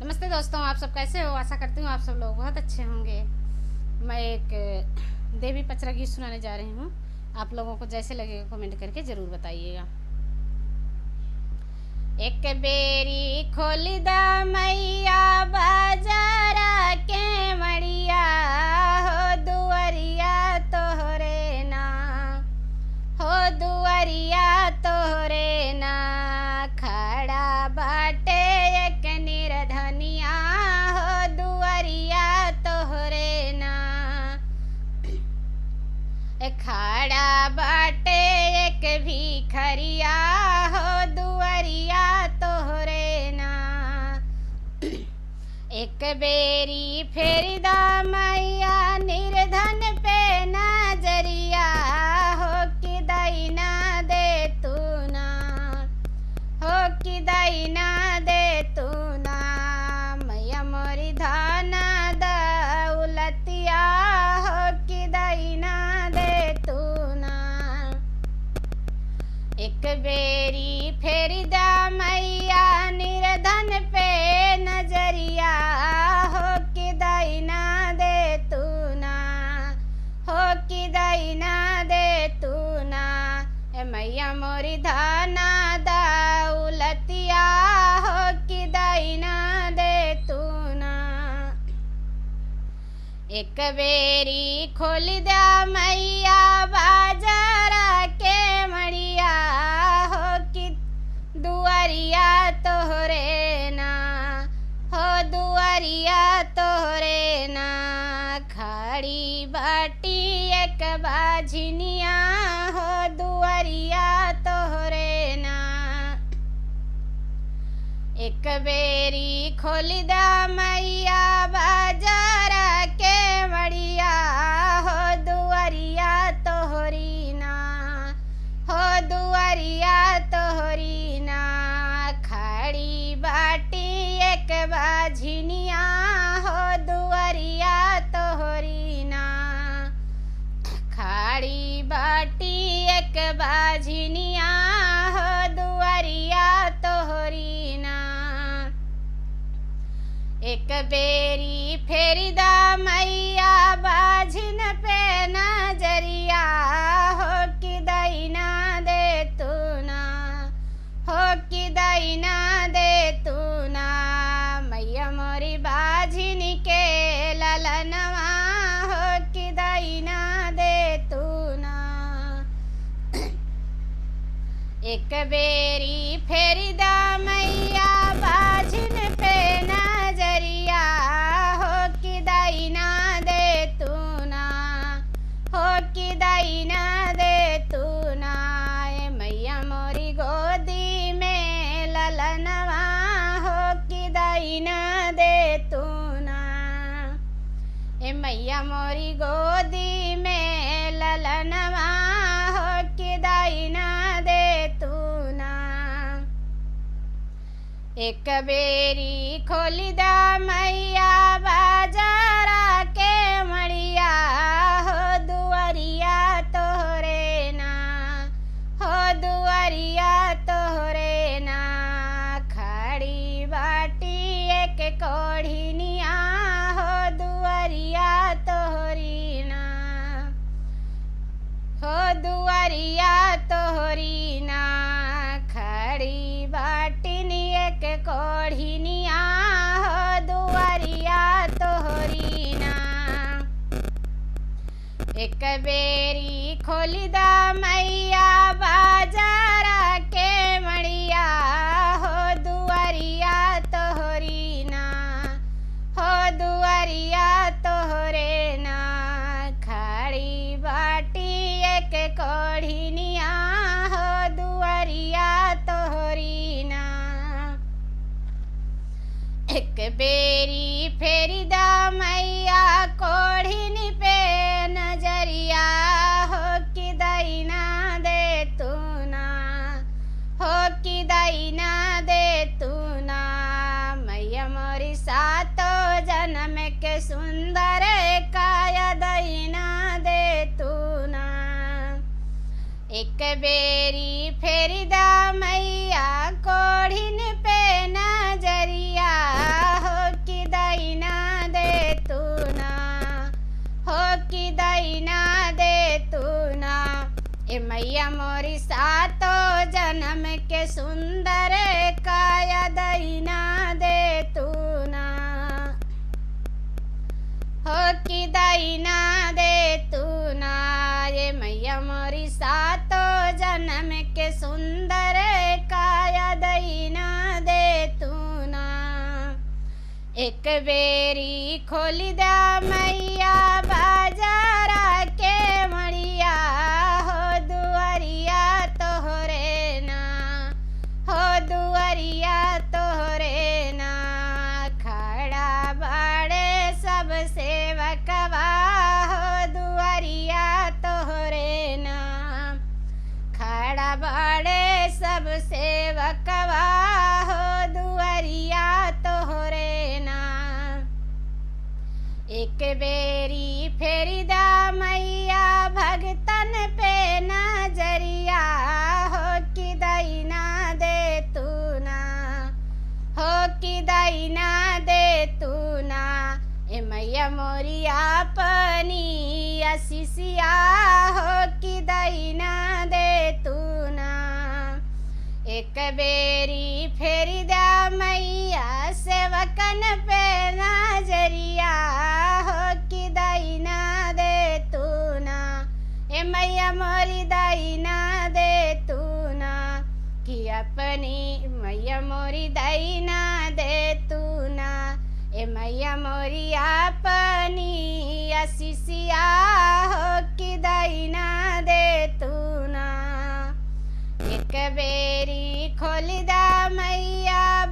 नमस्ते दोस्तों, आप सब कैसे हो। आशा करती हूँ आप सब लोग बहुत अच्छे होंगे। मैं एक देवी पचरा गीत सुनाने जा रही हूँ। आप लोगों को जैसे लगेगा कमेंट करके ज़रूर बताइएगा। एक बेरी खोल दा मैया बाजारा के मड़िया हो दुआरिया तोहरे ना, हो दुआरिया तोहरे ना खड़ा बाटे एक निर्धनिया हो दुआरिया तोहरे ना, खड़ा बाटे एक भिखरिया हो दुआरिया तोहरे ना। एक बेरी फेर दा मैया निर्धन पे नजरिया हो कि दैना दे तू ना, हो कि दैना दे तू ना मैया मोरी धाना दौलतिया हो कि दैना दे तू ना। एक बेरी फेर दा मैया निर्धन पे नजरिया हो कि दैना दे तू ना, हो कि दैना दे तू ना मैया मोरी धाना दौलतिया हो कि दैना दे तू ना। एक बेरी खोल दा मैया बाजारा के मड़िया हो कि दुआरिया तोहरे ना, हो दुआरिया तोहरे ना खड़ी बाटी एक बाझिनिया हो दुआरिया तोहरे ना। एक बेरी खोल दा मैया बाजारा के मड़िया हो दुआरिया तोहरी ना, हो दुआरिया तोहरी ना खड़ी बाटी एक बाझिनिया हो दुआरिया तोहरी ना, खड़ी बाटी एक बाझिनिया हो दुआरिया तोहरी ना। एक बेरी फेर दा मैया बाझिन पे नजरिया हो कि दैना दे तू ना, हो कि दैना दे तू ना मैया मोरी बाझिन के ललनवा हो कि दैना दे तू ना। एक बेरी फेर दा मैया बाझिन पे नजरिया हो कि दैना दे तू ना, हो कि दैना दे तू ना मैया मोरी गोदी में ललनवा हो कि दैना दे तू ना। मैया मोरी गोदी में ललनवा हो कि दैना दे तू ना। एक बेरी खोल दा मैया बाजारा के मड़िया हो दुआरिया तोहरे ना, हो दुआरिया तोहरे ना खड़ी बाटी एक कोढ़िनिया हो दुआरिया तोहरी ना, हो दुआरिया तोहरी ना खड़ी बाटिन एक कोढ़िनिया हो दुआरिया तोहरी ना। एक बेरी खोल दा मैया बाजारा के मड़िया हो दुआरिया तोहरी ना, हो दुआरिया तोहरे ना खड़ी बाटी एक कोढ़िनिया हो दुआरिया तोहरी ना। एक बेरी फेर दा मैया कोढ़िन पे नजरिया हो कि दैना दे तू ना, हो कि दैना दे तू ना मैया मोरी सातो जन्म के सुंदर काया दैना दे तू ना। एक बेरी फेर दा मैया कोढ़िन पे नजरिया हो सुंदर काया दईना दे तू ना, हो कि दईना दे तू ना। ये मैया मोरी सातो जन्म के सुंदर काया दईना दे तू ना। एक बेरी खोली दा मैया बाजारा के मड़िया, हो दुआरिया तोहरे ना, हो दुआरिया तोहरे ना। खड़ा बाड़े सब सेवकवा, हो दुआरिया तोहरे ना। खड़ा बाड़े सब सेवकवा, हो दुआरिया तोहरे ना। एक बेरी फेरी दा मैया भगतन पे नजरिया, हो कि दईना दे तू ना, हो कि दईना दे तू ना। ए मैया मोरी अपनी आशीषिया, हो कि दईना दे तू ना। एक बेरी फेरी दा मैया सेवकन पे नजरिया, हो कि दईना दे तू ना। ए मैया मोरी दईना दे तू ना, कि अपनी मैया मोरी दईना दे तू ना। ए मैया मोरी अपनी आशीषिया, हो कि दईना दे तू ना। एक बेरी खोली दा मैया